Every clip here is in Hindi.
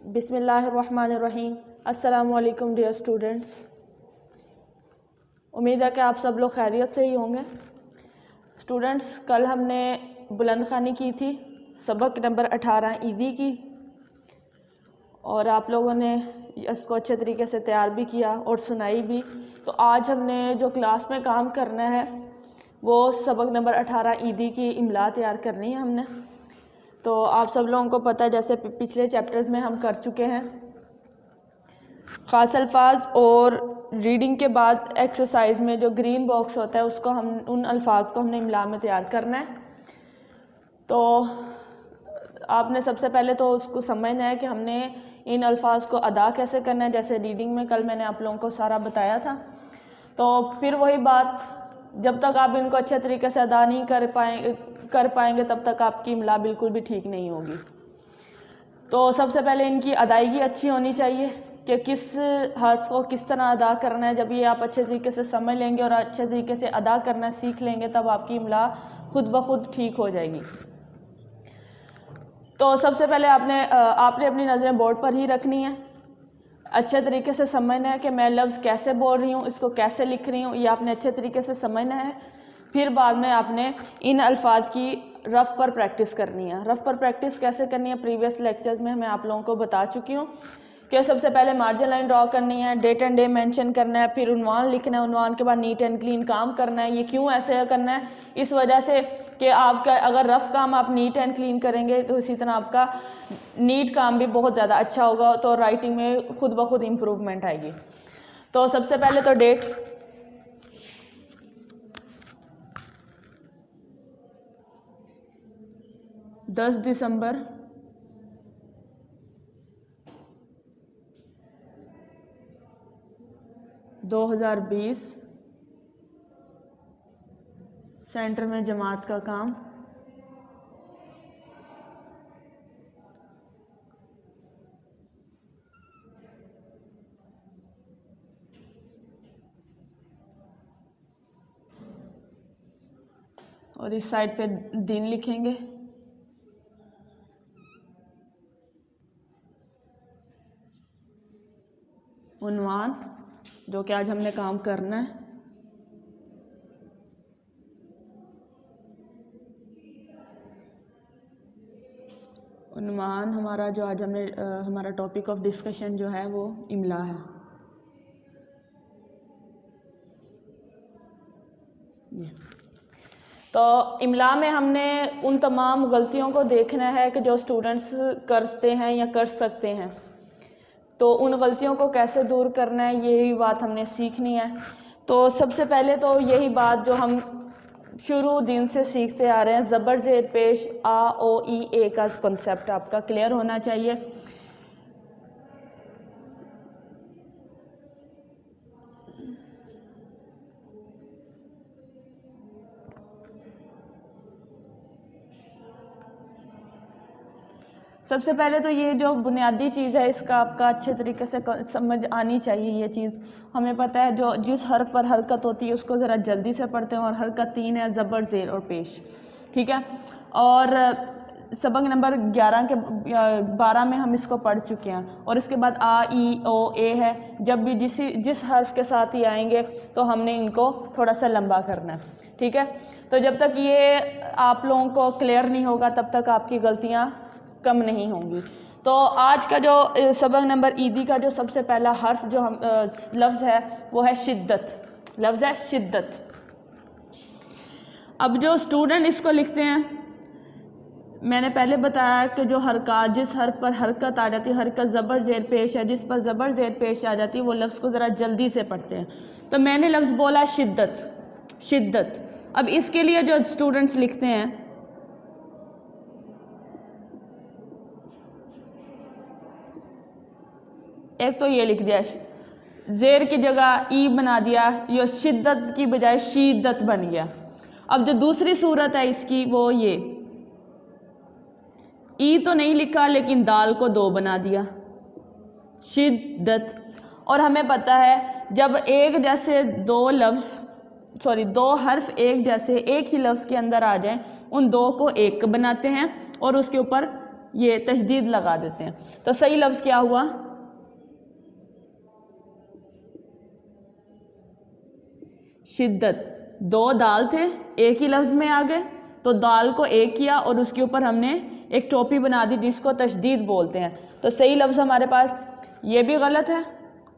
बिस्मिल्लाहिर्रहमानिर्रहीम। अस्सलामुअलैकुम डियर स्टूडेंट्स। उम्मीद है कि आप सब लोग खैरियत से ही होंगे। स्टूडेंट्स, कल हमने बुलंद ख़ानी की थी, सबक नंबर 18 ईदी की, और आप लोगों ने इसको अच्छे तरीके से तैयार भी किया और सुनाई भी। तो आज हमने जो क्लास में काम करना है वो सबक नंबर 18 ईदी की इमला तैयार करनी है हमने। तो आप सब लोगों को पता है, जैसे पिछले चैप्टर्स में हम कर चुके हैं, ख़ास अल्फाज और रीडिंग के बाद एक्सरसाइज में जो ग्रीन बॉक्स होता है उसको हम उन अल्फाज को हमने इमला में तैयार करना है। तो आपने सबसे पहले तो उसको समझना है कि हमने इन अल्फाज को अदा कैसे करना है। जैसे रीडिंग में कल मैंने आप लोगों को सारा बताया था। तो फिर वही बात, जब तक आप इनको अच्छे तरीके से अदा नहीं कर पाएंगे तब तक आपकी इमला बिल्कुल भी ठीक नहीं होगी। तो सबसे पहले इनकी अदायगी अच्छी होनी चाहिए कि किस हर्फ को किस तरह अदा करना है। जब ये आप अच्छे तरीके से समझ लेंगे और अच्छे तरीके से अदा करना सीख लेंगे तब आपकी इमला खुद ब खुद ठीक हो जाएगी। तो सबसे पहले आपने अपनी नज़रें बोर्ड पर ही रखनी है। अच्छे तरीके से समझना है कि मैं लफ्ज़ कैसे बोल रही हूँ, इसको कैसे लिख रही हूँ, ये आपने अच्छे तरीके से समझना है। फिर बाद में आपने इन अल्फाज की रफ़ पर प्रैक्टिस करनी है। रफ़ पर प्रैक्टिस कैसे करनी है, प्रीवियस लेक्चर्स में मैं आप लोगों को बता चुकी हूँ कि सबसे पहले मार्जिन लाइन ड्रॉ करनी है, डेट एंड डे मेंशन करना है, फिर उन्वान लिखना है, उन्वान के बाद नीट एंड क्लीन काम करना है। ये क्यों ऐसे करना है? इस वजह से कि आपका अगर रफ़ काम आप नीट एंड क्लीन करेंगे तो इसी तरह आपका नीट काम भी बहुत ज़्यादा अच्छा होगा, तो राइटिंग में खुद ब खुद इम्प्रूवमेंट आएगी। तो सबसे पहले तो डेट, दस दिसंबर 2020, सेंटर में जमात का काम। और इस साइड पे दिन लिखेंगे। उन्वान, जो कि आज हमने काम करना है। उन्वान हमारा जो आज हमने हमारा टॉपिक ऑफ डिस्कशन जो है वो इमला है। ये तो इमला में हमने उन तमाम गलतियों को देखना है कि जो स्टूडेंट्स करते हैं या कर सकते हैं। तो उन गलतियों को कैसे दूर करना है, यही बात हमने सीखनी है। तो सबसे पहले तो यही बात जो हम शुरू दिन से सीखते आ रहे हैं, ज़बर ज़ेर पेश आ ओ ई ए का कॉन्सेप्ट आपका क्लियर होना चाहिए। सबसे पहले तो ये जो बुनियादी चीज़ है इसका आपका अच्छे तरीके से समझ आनी चाहिए। ये चीज़ हमें पता है, जो जिस हर्फ पर हरकत होती है उसको ज़रा जल्दी से पढ़ते हैं, और हरकत 3 है, ज़बर ज़ेर और पेश, ठीक है। और सबक नंबर 12 में हम इसको पढ़ चुके हैं। और इसके बाद आ ई ओ ए है, जब भी जिस हर्फ के साथ ही आएंगे तो हमने इनको थोड़ा सा लंबा करना है, ठीक है। तो जब तक ये आप लोगों को क्लियर नहीं होगा तब तक आपकी गलतियाँ कम नहीं होंगी। तो आज का जो सबक नंबर ईदी का जो सबसे पहला हर्फ जो हम लफ्ज़ है वो है शिद्दत। लफ्ज़ है शिद्दत। अब जो स्टूडेंट इसको लिखते हैं, मैंने पहले बताया कि जो हरकत जिस हर्फ पर हरकत आ जाती है, हरकत ज़बर ज़ेर पेश है, जिस पर ज़बर ज़ेर पेश आ जाती है वो लफ्ज़ को ज़रा जल्दी से पढ़ते हैं। तो मैंने लफ्ज़ बोला शिद्दत, शिद्दत। अब इसके लिए जो स्टूडेंट्स लिखते हैं, एक तो ये लिख दिया, ज़ेर की जगह ई बना दिया, ये शिद्दत की बजाय शिद्दत बन गया। अब जो दूसरी सूरत है इसकी वो ये, ई तो नहीं लिखा लेकिन दाल को 2 बना दिया, शिद्दत। और हमें पता है जब एक जैसे दो हर्फ एक जैसे एक ही लफ्ज़ के अंदर आ जाएं, उन 2 को 1 बनाते हैं और उसके ऊपर ये तशदीद लगा देते हैं। तो सही लफ्ज़ क्या हुआ? शिद्दत। दो दाल थे, एक ही लफ्ज़ में आ गए, तो दाल को एक किया और उसके ऊपर हमने एक टोपी बना दी जिसको तशदीद बोलते हैं। तो सही लफ्ज़ हमारे पास ये भी गलत है,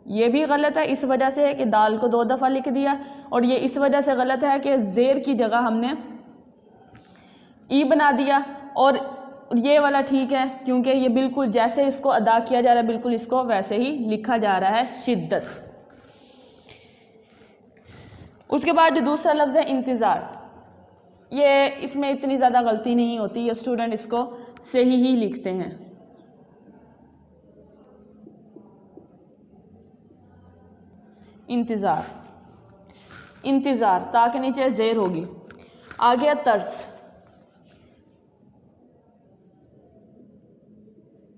ये भी गलत है, इस वजह से है कि दाल को 2 दफ़ा लिख दिया, और ये इस वजह से गलत है कि ज़ेर की जगह हमने ई बना दिया। और ये वाला ठीक है क्योंकि ये बिल्कुल जैसे इसको अदा किया जा रहा है बिल्कुल इसको वैसे ही लिखा जा रहा है, शिद्दत। उसके बाद जो दूसरा लफ्ज़ है इंतज़ार, ये इसमें इतनी ज़्यादा गलती नहीं होती, ये स्टूडेंट इसको सही ही लिखते हैं। इंतज़ार, इंतज़ार, ताकि नीचे ज़ेर होगी। आ गया तर्स,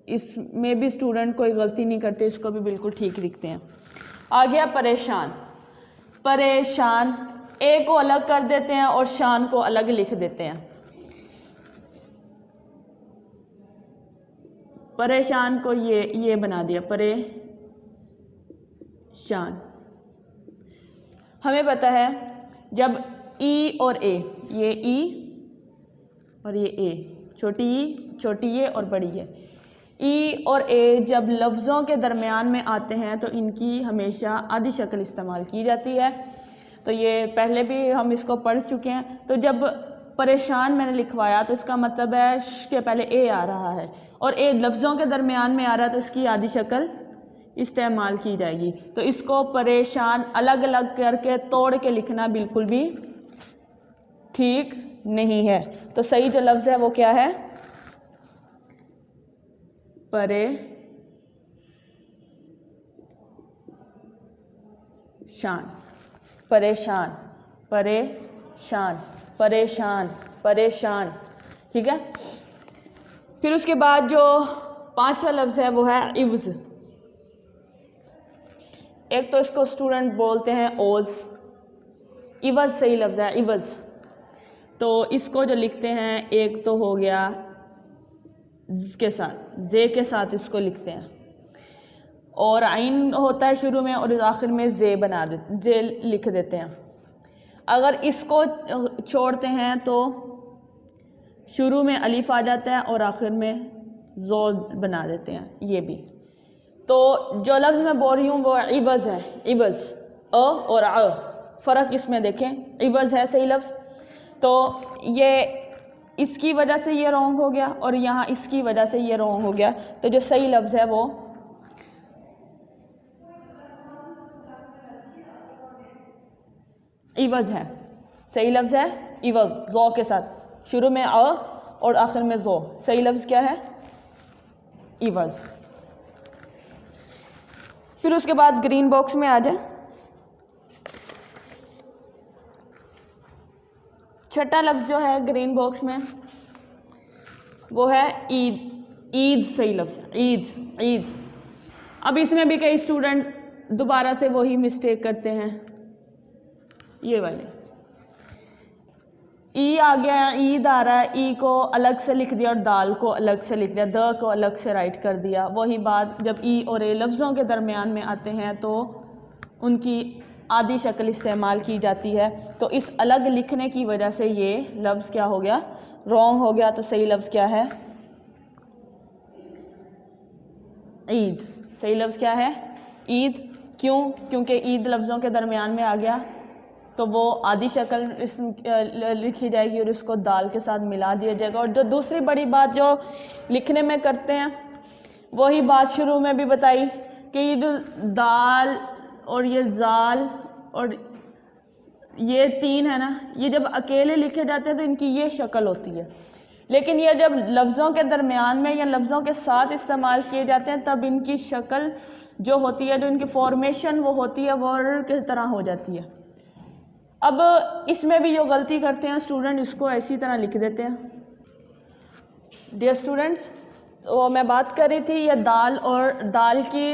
इसमें भी स्टूडेंट कोई गलती नहीं करते, इसको भी बिल्कुल ठीक लिखते हैं। आ गया परेशान, परेशान, ए को अलग कर देते हैं और शान को अलग लिख देते हैं। परेशान को ये बना दिया परेशान। हमें पता है जब ई और ए, ये ई और ये ए, छोटी ई, छोटी ए और बड़ी ए, ई और ए जब लफ्ज़ों के दरमियान में आते हैं तो इनकी हमेशा आधी शक्ल इस्तेमाल की जाती है। तो ये पहले भी हम इसको पढ़ चुके हैं। तो जब परेशान मैंने लिखवाया तो इसका मतलब है श के पहले ए आ रहा है और ए लफ्ज़ों के दरमियान में आ रहा है तो इसकी आधी शक्ल इस्तेमाल की जाएगी। तो इसको परेशान अलग अलग करके तोड़ के लिखना बिल्कुल भी ठीक नहीं है। तो सही जो लफ्ज़ है वो क्या है? परेशान, परेशान, परेशान, परेशान, परेशान। ठीक है। फिर उसके बाद जो पांचवा लफ्ज़ है वो है इव्ज़। एक तो इसको स्टूडेंट बोलते हैं ओज़, इवज़ सही लफ्ज़ है, इवज़। तो इसको जो लिखते हैं एक तो हो गया ज़ के साथ, जे के साथ इसको लिखते हैं और आइन होता है शुरू में और आखिर में जे बना देते, जे लिख देते हैं। अगर इसको छोड़ते हैं तो शुरू में अलिफ आ जाता है और आखिर में ज़ो बना देते हैं, ये भी। तो जो लफ्ज़ मैं बोल रही हूँ वो इवज़ है, इवज़, अ और अ, फ़र्क इसमें देखें, इवज़ है सही लफ्ज़। तो ये इसकी वजह से ये रॉन्ग हो गया और यहाँ इसकी वजह से ये रॉन्ग हो गया। तो जो सही लफ्ज़ है वो इवज़ है, सही लफ्ज़ है इवज़, ज़ो के साथ, शुरू में अ और आखिर में ज़ो। सही लफ्ज़ क्या है? इवज़। फिर उसके बाद ग्रीन बॉक्स में आ जाए। छठा लफ्ज़ जो है ग्रीन बॉक्स में वो है ईद, ईद सही लफ्ज़ है, ईद, ईद। अब इसमें भी कई स्टूडेंट दोबारा से वही मिस्टेक करते हैं, ये वाले ई आ गया, ईद आ रहा है, ई को अलग से लिख दिया और दाल को अलग से लिख दिया, द को अलग से राइट कर दिया। वही बात जब ई और ए लफ्ज़ों के दरमियान में आते हैं तो उनकी आधी शक्ल इस्तेमाल की जाती है। तो इस अलग लिखने की वजह से ये लफ्ज़ क्या हो गया? रॉन्ग हो गया। तो सही लफ्ज़ क्या है? ईद। सही लफ्ज़ क्या है? ईद। क्यों? क्योंकि ईद लफ्ज़ों के दरमियान में आ गया तो वो आधी शक्ल लिखी जाएगी और इसको दाल के साथ मिला दिया जाएगा। और जो दूसरी बड़ी बात जो लिखने में करते हैं वही बात शुरू में भी बताई कि ये जो दाल और ये जाल और ये तीन है ना, ये जब अकेले लिखे जाते हैं तो इनकी ये शक्ल होती है, लेकिन ये जब लफ्ज़ों के दरमियान में या लफ्ज़ों के साथ इस्तेमाल किए जाते हैं तब इनकी शक्ल जो होती है, जो इनकी फॉर्मेशन वो होती है, वर्ड की तरह हो जाती है। अब इसमें भी जो गलती करते हैं स्टूडेंट, इसको ऐसी तरह लिख देते हैं। डियर स्टूडेंट्स, तो मैं बात कर रही थी ये दाल और दाल की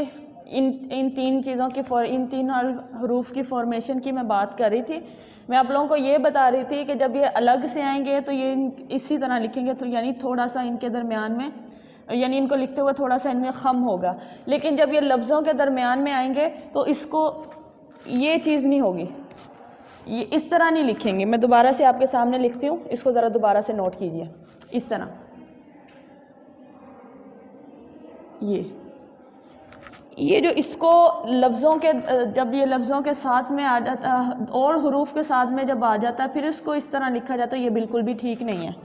इन तीन चीज़ों की इन तीन हरूफ की फॉर्मेशन की मैं बात कर रही थी। मैं आप लोगों को ये बता रही थी कि जब ये अलग से आएंगे तो ये इसी तरह लिखेंगे, तो यानी थोड़ा सा इनके दरमियान में यानी इनको लिखते हुए थोड़ा सा इनमें खम होगा, लेकिन जब ये लफ्ज़ों के दरमियान में आएंगे तो इसको ये चीज़ नहीं होगी, ये इस तरह नहीं लिखेंगे। मैं दोबारा से आपके सामने लिखती हूँ, इसको ज़रा दोबारा से नोट कीजिए। इस तरह ये जो इसको लफ्ज़ों के जब ये लफ्ज़ों के साथ में आ जाता और हुरूफ के साथ में जब आ जाता है फिर इसको इस तरह लिखा जाता है, ये बिल्कुल भी ठीक नहीं है।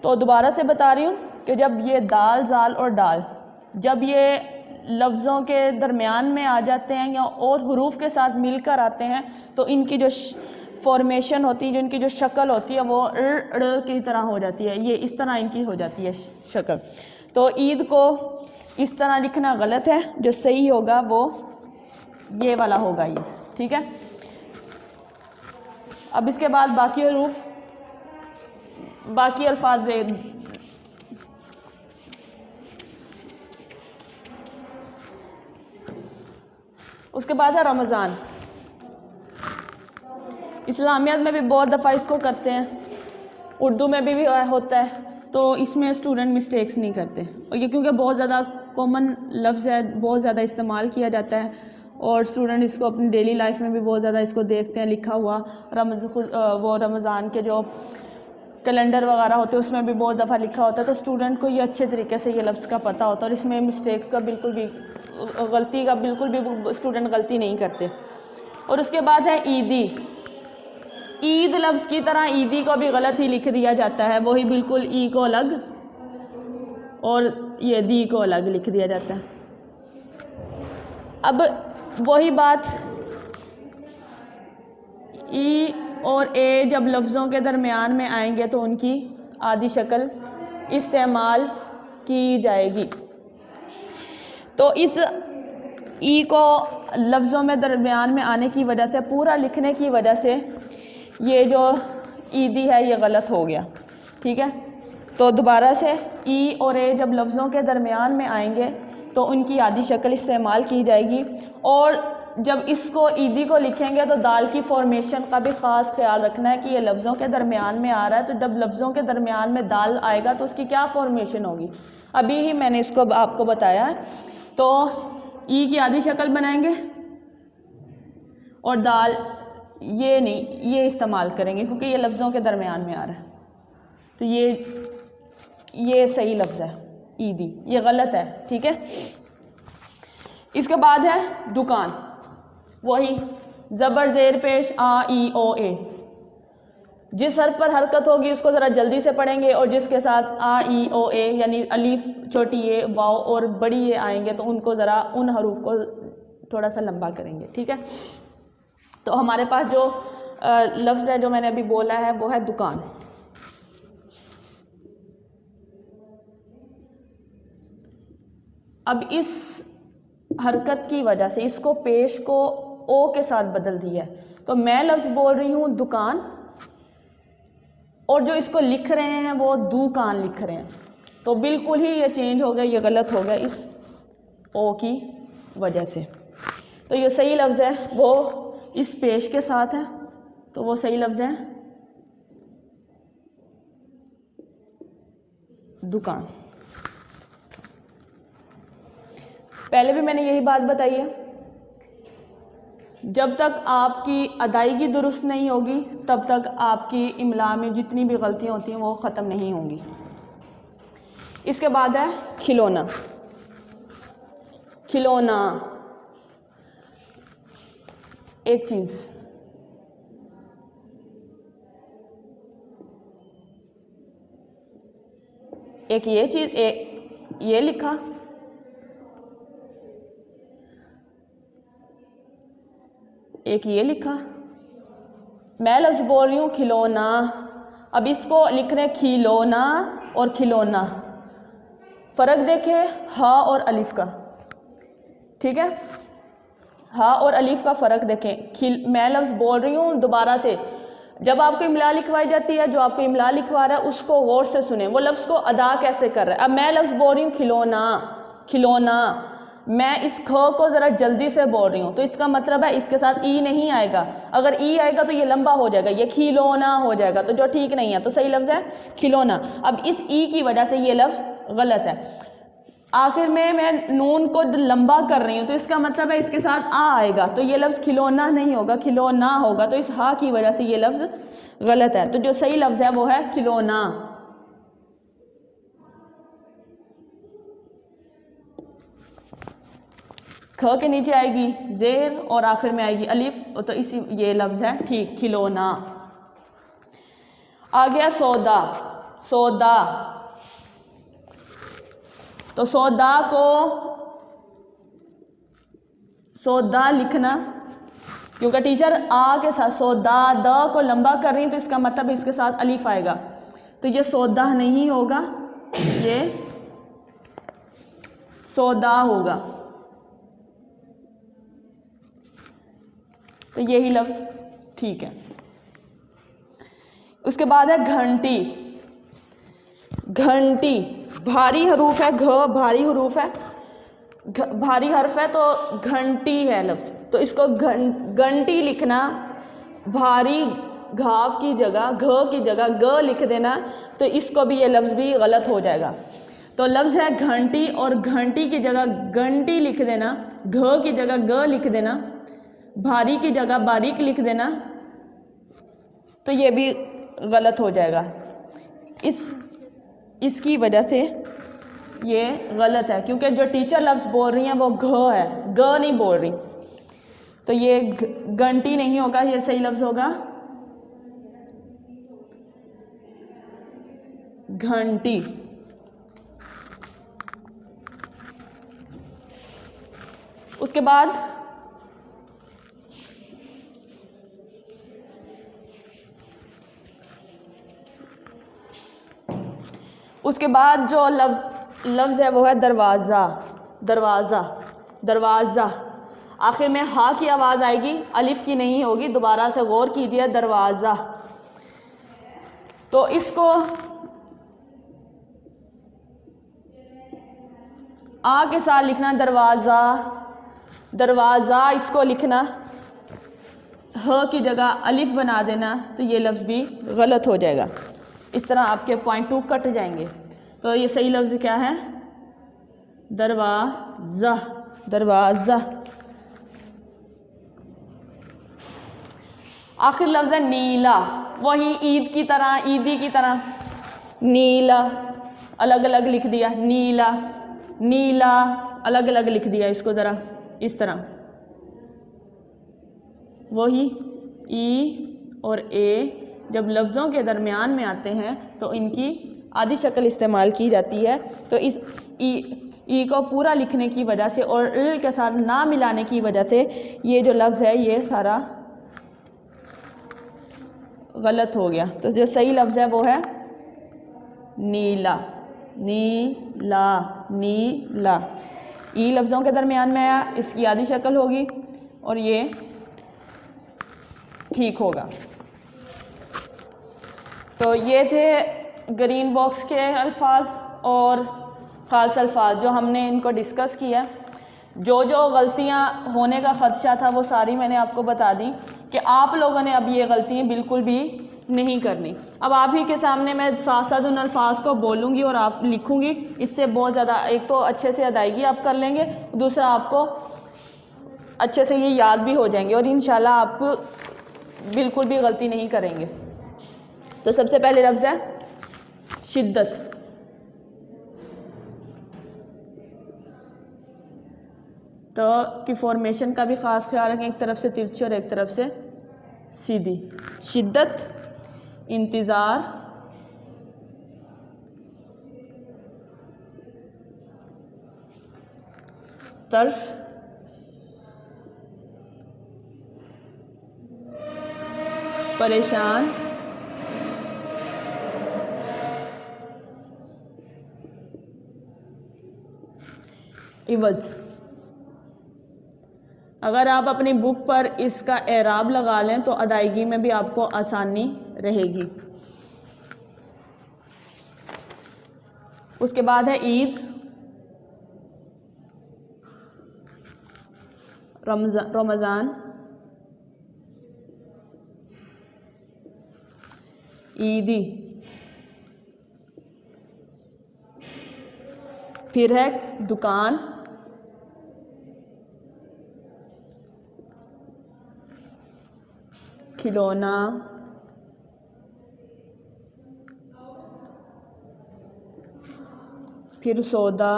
तो दोबारा से बता रही हूँ कि जब ये दाल, जाल और डाल जब ये लफ्ज़ों के दरमियान में आ जाते हैं या और हुरूफ के साथ मिलकर आते हैं तो इनकी जो फॉर्मेशन होती है, जो इनकी जो शक्ल होती है वो ड़ की तरह हो जाती है, ये इस तरह इनकी हो जाती है शक्ल। तो ईद को इस तरह लिखना गलत है, जो सही होगा वो ये वाला होगा ईद, ठीक है। अब इसके बाद बाकी हुरूफ, बाकी अल्फाज दे उसके बाद है रमज़ान। इस्लामियत में भी बहुत दफ़ा इसको करते हैं, उर्दू में भी होता है, तो इसमें स्टूडेंट मिस्टेक्स नहीं करते, और ये क्योंकि बहुत ज़्यादा कॉमन लफ्ज़ है, बहुत ज़्यादा इस्तेमाल किया जाता है और स्टूडेंट इसको अपनी डेली लाइफ में भी बहुत ज़्यादा इसको देखते हैं लिखा हुआ। वो रमज़ान के जो कैलेंडर वगैरह होते हैं उसमें भी बहुत दफ़ा लिखा होता है, तो स्टूडेंट को ये अच्छे तरीके से ये लफ्ज़ का पता होता है और इसमें मिस्टेक का बिल्कुल भी, गलती का बिल्कुल भी स्टूडेंट गलती नहीं करते। और उसके बाद है ईदी। ईद लफ्ज़ की तरह ईदी को भी गलत ही लिख दिया जाता है, वही बिल्कुल ई को अलग और ये दी को अलग लिख दिया जाता है। अब वही बात, ई और ए जब लफ्ज़ों के दरमियान में आएंगे तो उनकी आदि शक्ल इस्तेमाल की जाएगी। तो इस ई को लफ्ज़ों में दरमियान में आने की वजह से, पूरा लिखने की वजह से ये जो ईदी है ये गलत हो गया, ठीक है। तो दोबारा से ई और ए जब लफ्ज़ों के दरमियान में आएंगे तो उनकी आदि शक्ल इस्तेमाल की जाएगी, और जब इसको ईदी को लिखेंगे तो दाल की फॉर्मेशन का भी ख़ास ख्याल रखना है कि ये लफ्ज़ों के दरमियान में आ रहा है, तो जब लफ्ज़ों के दरमियान में दाल आएगा तो उसकी क्या फॉर्मेशन होगी, अभी ही मैंने इसको आपको बताया है। तो ई की आदि शक्ल बनाएंगे और दाल ये नहीं, ये इस्तेमाल करेंगे क्योंकि ये लफ्ज़ों के दरमियान में आ रहा है, तो ये सही लफ्ज़ है ईदी, ये गलत है, ठीक है। इसके बाद है दुकान, वही ज़बर ज़ेर पेश आ ई ओ ए, जिस हर्फ पर हरकत होगी उसको ज़रा जल्दी से पढ़ेंगे और जिसके साथ आ ई ओ ए यानी अलीफ, छोटी ए, वाव और बड़ी ए आएंगे तो उनको ज़रा उन हरूफ को थोड़ा सा लंबा करेंगे, ठीक है। तो हमारे पास जो लफ्ज़ है जो मैंने अभी बोला है वो है दुकान। अब इस हरकत की वजह से इसको पेश को ओ के साथ बदल दिया है, तो मैं लफ्ज़ बोल रही हूँ दुकान और जो इसको लिख रहे हैं वो दुकान लिख रहे हैं, तो बिल्कुल ही ये चेंज हो गया, ये गलत हो गया इस ओ की वजह से। तो ये सही लफ्ज़ है वो इस पेश के साथ है, तो वो सही लफ्ज़ है दुकान। पहले भी मैंने यही बात बताई है, जब तक आपकी अदायगी दुरुस्त नहीं होगी तब तक आपकी इमला में जितनी भी गलतियाँ होती हैं वो ख़त्म नहीं होंगी। इसके बाद है खिलौना। खिलौना एक चीज़, एक ये चीज़, ये लिखा, एक ये लिखा, मैं लफ्ज़ बोल रही हूँ खिलौना, अब इसको लिख रहे हैं खिलौना और खिलौना, फ़र्क देखें हा और अलिफ का, ठीक है, हा और अलिफ का फ़र्क देखें। मैं लफ्ज़ बोल रही हूँ दोबारा से, जब आपको इमला लिखवाई जाती है, जो आपको इमला लिखवा रहा है उसको गौर से सुने, वो लफ्ज़ को अदा कैसे कर रहा है। अब मैं लफ्ज़ बोल रही हूँ खिलौना, खिलौना, मैं इस ख को ज़रा जल्दी से बोल रही हूँ, तो इसका मतलब है इसके साथ ई नहीं आएगा, अगर ई आएगा तो ये लंबा हो जाएगा, ये खिलौना हो जाएगा, तो जो ठीक नहीं है, तो सही लफ्ज़ है खिलौना। अब इस ई की वजह से ये लफ्ज़ गलत है। आखिर में मैं नून को लंबा कर रही हूँ तो इसका मतलब है इसके साथ आ आएगा, तो ये लफ्ज़ खिलौना नहीं होगा, खिलौना होगा, तो इस हा की वजह से ये लफ्ज़ गलत है। तो जो सही लफ्ज़ है वो है खिलौना। ख के नीचे आएगी जेर और आखिर में आएगी अलिफ, तो इसी ये लफ्ज़ है ठीक, खिलौना। आ गया सौदा, सौदा। तो सौदा को सौदा लिखना, क्योंकि टीचर आ के साथ सौदा द को लंबा कर रही है तो इसका मतलब इसके साथ अलिफ आएगा, तो ये सौदा नहीं होगा, ये सौदा होगा। तो यही लफ्ज़ ठीक है। उसके बाद है घंटी, घंटी भारी हरूफ है, घ भारी हरूफ है, भारी हर्फ है तो घंटी है लफ्ज़, तो इसको घंटी लिखना, भारी घाव की जगह घ की जगह ग लिख देना, तो इसको भी ये लफ्ज़ भी गलत हो जाएगा। तो लफ्ज़ है घंटी और घंटी की जगह घंटी लिख देना, घ की जगह ग लिख देना, भारी की जगह बारीक लिख देना, तो ये भी गलत हो जाएगा। इसकी वजह से ये गलत है, क्योंकि जो टीचर लफ्ज़ बोल रही हैं वो घ है, ग नहीं बोल रही, तो ये घंटी नहीं होगा, ये सही लफ्ज़ होगा घंटी। उसके बाद जो लफ्ज़ है वो है दरवाज़ा, दरवाज़ा, दरवाज़ा। आखिर में हा की आवाज़ आएगी, अलिफ की नहीं होगी, दोबारा से गौर कीजिए, दरवाज़ा। तो इसको आ के साथ लिखना दरवाज़ा, दरवाज़ा, इसको लिखना ह की जगह अलिफ बना देना, तो ये लफ्ज़ भी गलत हो जाएगा। इस तरह आपके पॉइंट 2 कट जाएंगे। तो ये सही लफ्ज़ क्या है? दरवाज़ा, दरवाज़ा। आखिर लफ्ज़ है नीला, वही ईद की तरह, ईदी की तरह, नीला अलग अलग लिख दिया, नीला, नीला अलग अलग लिख दिया, इसको ज़रा इस तरह, वही ई और ए जब लफ्ज़ों के दरमियान में आते हैं तो इनकी आधी शक्ल इस्तेमाल की जाती है। तो इस ई को पूरा लिखने की वजह से और इल के साथ ना मिलाने की वजह से ये जो लफ्ज़ है ये सारा गलत हो गया। तो जो सही लफ्ज़ है वो है नीला, नीला, नीला। ई लफ्ज़ों के दरमियान में आया, इसकी आधी शक्ल होगी और ये ठीक होगा। तो ये थे ग्रीन बॉक्स के अल्फाज और ख़ास अल्फाज जो हमने इनको डिस्कस किया। जो जो गलतियाँ होने का ख़दशा था वो सारी मैंने आपको बता दी कि आप लोगों ने अब ये गलतियाँ बिल्कुल भी नहीं करनी। अब आप ही के सामने मैं साथ साथ उन अल्फाज को बोलूँगी और आप लिखूँगी, इससे बहुत ज़्यादा एक तो अच्छे से अदायगी आप कर लेंगे, दूसरा आपको अच्छे से ये याद भी हो जाएंगे और इंशाल्लाह आप बिल्कुल भी गलती नहीं करेंगे। तो सबसे पहले लफ्ज़ है शिद्दत। तो की फॉर्मेशन का भी ख़ास ख्याल रखें, एक तरफ से तिरछी और एक तरफ से सीधी। शिद्दत, इंतज़ार, तरस, परेशान, इवज़। अगर आप अपनी बुक पर इसका एराब लगा लें तो अदायगी में भी आपको आसानी रहेगी। उसके बाद है ईद, रमज़ान, ईदी, फिर है दुकान, खिलौना, फिर सौदा,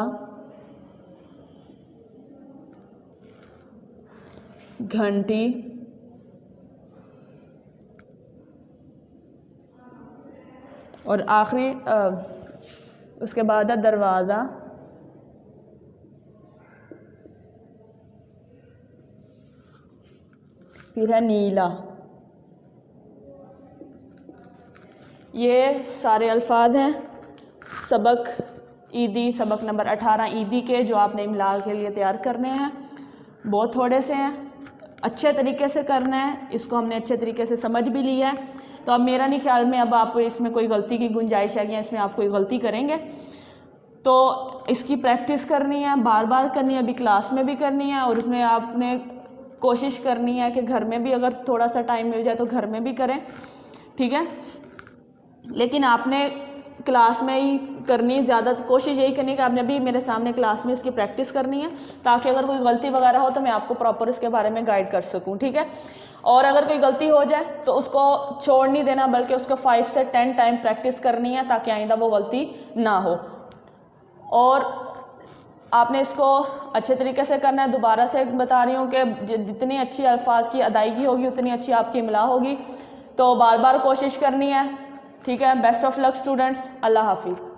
घंटी, और आखिरी उसके बाद है दरवाज़ा, फिर है नीला। ये सारे अल्फाज हैं सबक ईदी, सबक नंबर 18 ईदी के, जो आपने इमला के लिए तैयार करने हैं। बहुत थोड़े से हैं, अच्छे तरीके से करना है, इसको हमने अच्छे तरीके से समझ भी लिया है। तो अब मेरा नहीं ख्याल में अब आप इसमें कोई गलती की गुंजाइश है या इसमें आप कोई गलती करेंगे, तो इसकी प्रैक्टिस करनी है, बार बार करनी है, अभी क्लास में भी करनी है, और उसमें आपने कोशिश करनी है कि घर में भी अगर थोड़ा सा टाइम मिल जाए तो घर में भी करें, ठीक है। लेकिन आपने क्लास में ही करनी, ज़्यादा कोशिश यही करनी कि आपने भी मेरे सामने क्लास में इसकी प्रैक्टिस करनी है, ताकि अगर कोई गलती वगैरह हो तो मैं आपको प्रॉपर इसके बारे में गाइड कर सकूं, ठीक है। और अगर कोई गलती हो जाए तो उसको छोड़ नहीं देना, बल्कि उसको 5 से 10 टाइम प्रैक्टिस करनी है, ताकि आइंदा वो गलती ना हो। और आपने इसको अच्छे तरीके से करना है। दोबारा से बता रही हूँ कि जितनी अच्छी अल्फाज की अदायगी होगी उतनी अच्छी आपकी इमला होगी, तो बार बार कोशिश करनी है, ठीक है। बेस्ट ऑफ लक स्टूडेंट्स, अल्लाह हाफिज़।